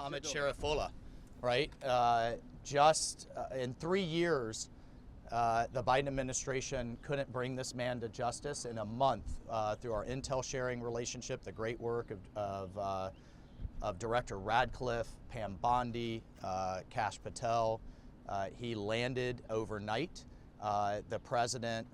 Ahmed Sharifullah, right? Just in 3 years, the Biden administration couldn't bring this man to justice. In a month, through our intel sharing relationship, the great work of Director Radcliffe, Pam Bondi, Kash Patel, he landed overnight. The president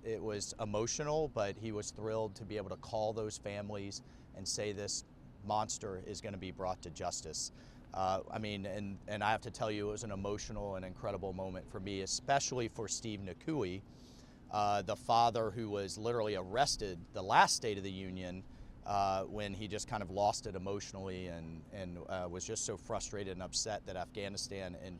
it was emotional, but he was thrilled to be able to call those families and say this monster is going to be brought to justice. I mean, and I have to tell you, it was an emotional and incredible moment for me, especially for Steve Nakui, the father who was literally arrested the last State of the Union when he just kind of lost it emotionally and was just so frustrated and upset that Afghanistan in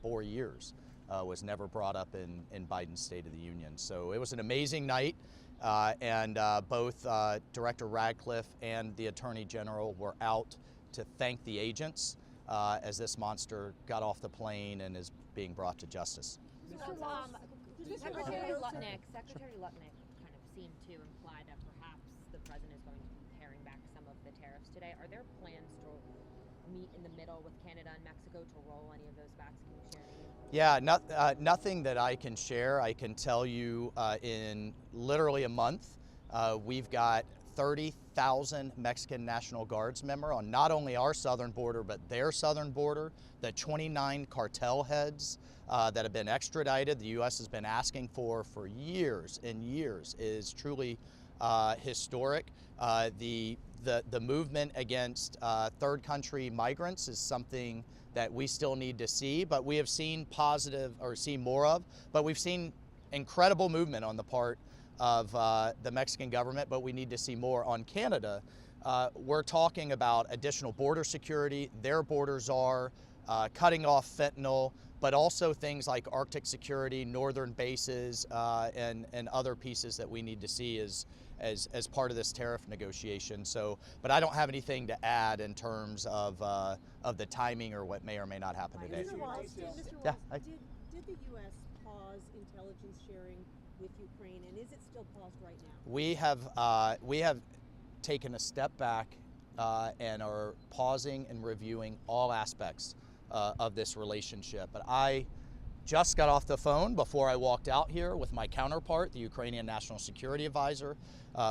4 years was never brought up in Biden's State of the Union. So it was an amazing night, and both Director Radcliffe and the Attorney General were out to thank the agents as this monster got off the plane and is being brought to justice. Secretary Lutnick kind of seemed to imply that perhaps the president is going to be paring back some of the tariffs today. Are there plans to meet in the middle with Canada and Mexico to roll any of those back? Can you share anything? Yeah, nothing that I can share. I can tell you in literally a month, we've got 30,000 Mexican National Guards members on not only our southern border, but their southern border. The 29 cartel heads that have been extradited, the U.S. has been asking for years and years, is truly historic. The movement against third country migrants is something that we still need to see, but we have seen more of, but we've seen incredible movement on the part of the Mexican government, but we need to see more. On Canada, we're talking about additional border security. Their borders are cutting off fentanyl, but also things like Arctic security, northern bases, and other pieces that we need to see as part of this tariff negotiation. So, but I don't have anything to add in terms of the timing or what may or may not happen today. Mr. Waltz, Yeah, did the U.S. pause intelligence sharing with Ukraine, and is it still paused right now? We have taken a step back and are pausing and reviewing all aspects of this relationship. But I just got off the phone before I walked out here with my counterpart, the Ukrainian National Security Advisor.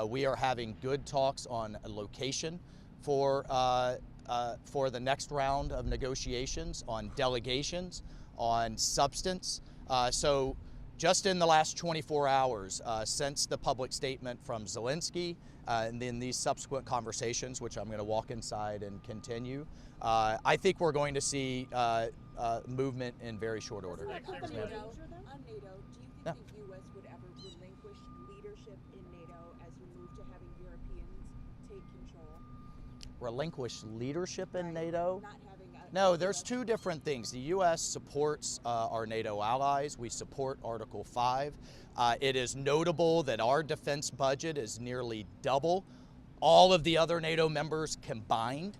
We are having good talks on a location for the next round of negotiations, on delegations, on substance. So just in the last 24 hours, since the public statement from Zelensky, and then these subsequent conversations, which I'm going to walk inside and continue, I think we're going to see movement in very short order. On NATO, do you think the U.S. would ever relinquish leadership in NATO as you move to having Europeans take control? Relinquish leadership in NATO? Not having No, there's two different things. The U.S. supports our NATO allies. We support Article 5. It is notable that our defense budget is nearly double all of the other NATO members combined.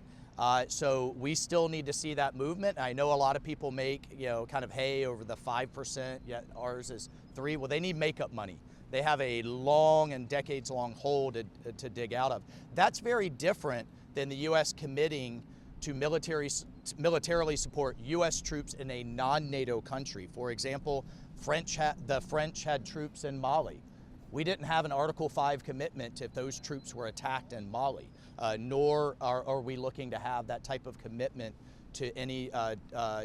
So we still need to see that movement. I know a lot of people make, kind of hay over the 5%, yet ours is 3%. Well, they need makeup money. They have a long and decades-long hole to dig out of. That's very different than the U.S. committing to militarily support U.S. troops in a non-NATO country. For example, the French had troops in Mali. We didn't have an Article 5 commitment if those troops were attacked in Mali, nor are we looking to have that type of commitment to any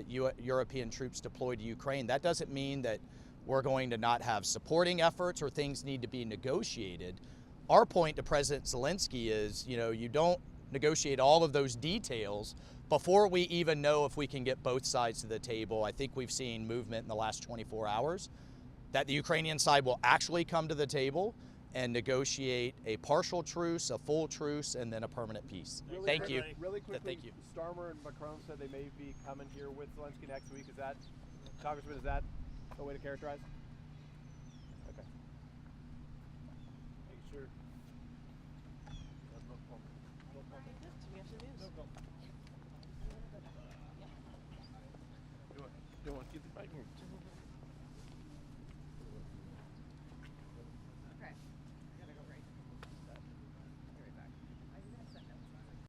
European troops deployed to Ukraine. That doesn't mean that we're going to not have supporting efforts or things need to be negotiated. Our point to President Zelensky is, you don't negotiate all of those details before we even know if we can get both sides to the table. I think we've seen movement in the last 24 hours that the Ukrainian side will actually come to the table and negotiate a partial truce, a full truce, and then a permanent peace. Thank you. Really quickly, Thank you. Starmer and Macron said they may be coming here with Zelensky next week. Congressman, is that a way to characterize? Okay. Make sure. Don't want to get the mic.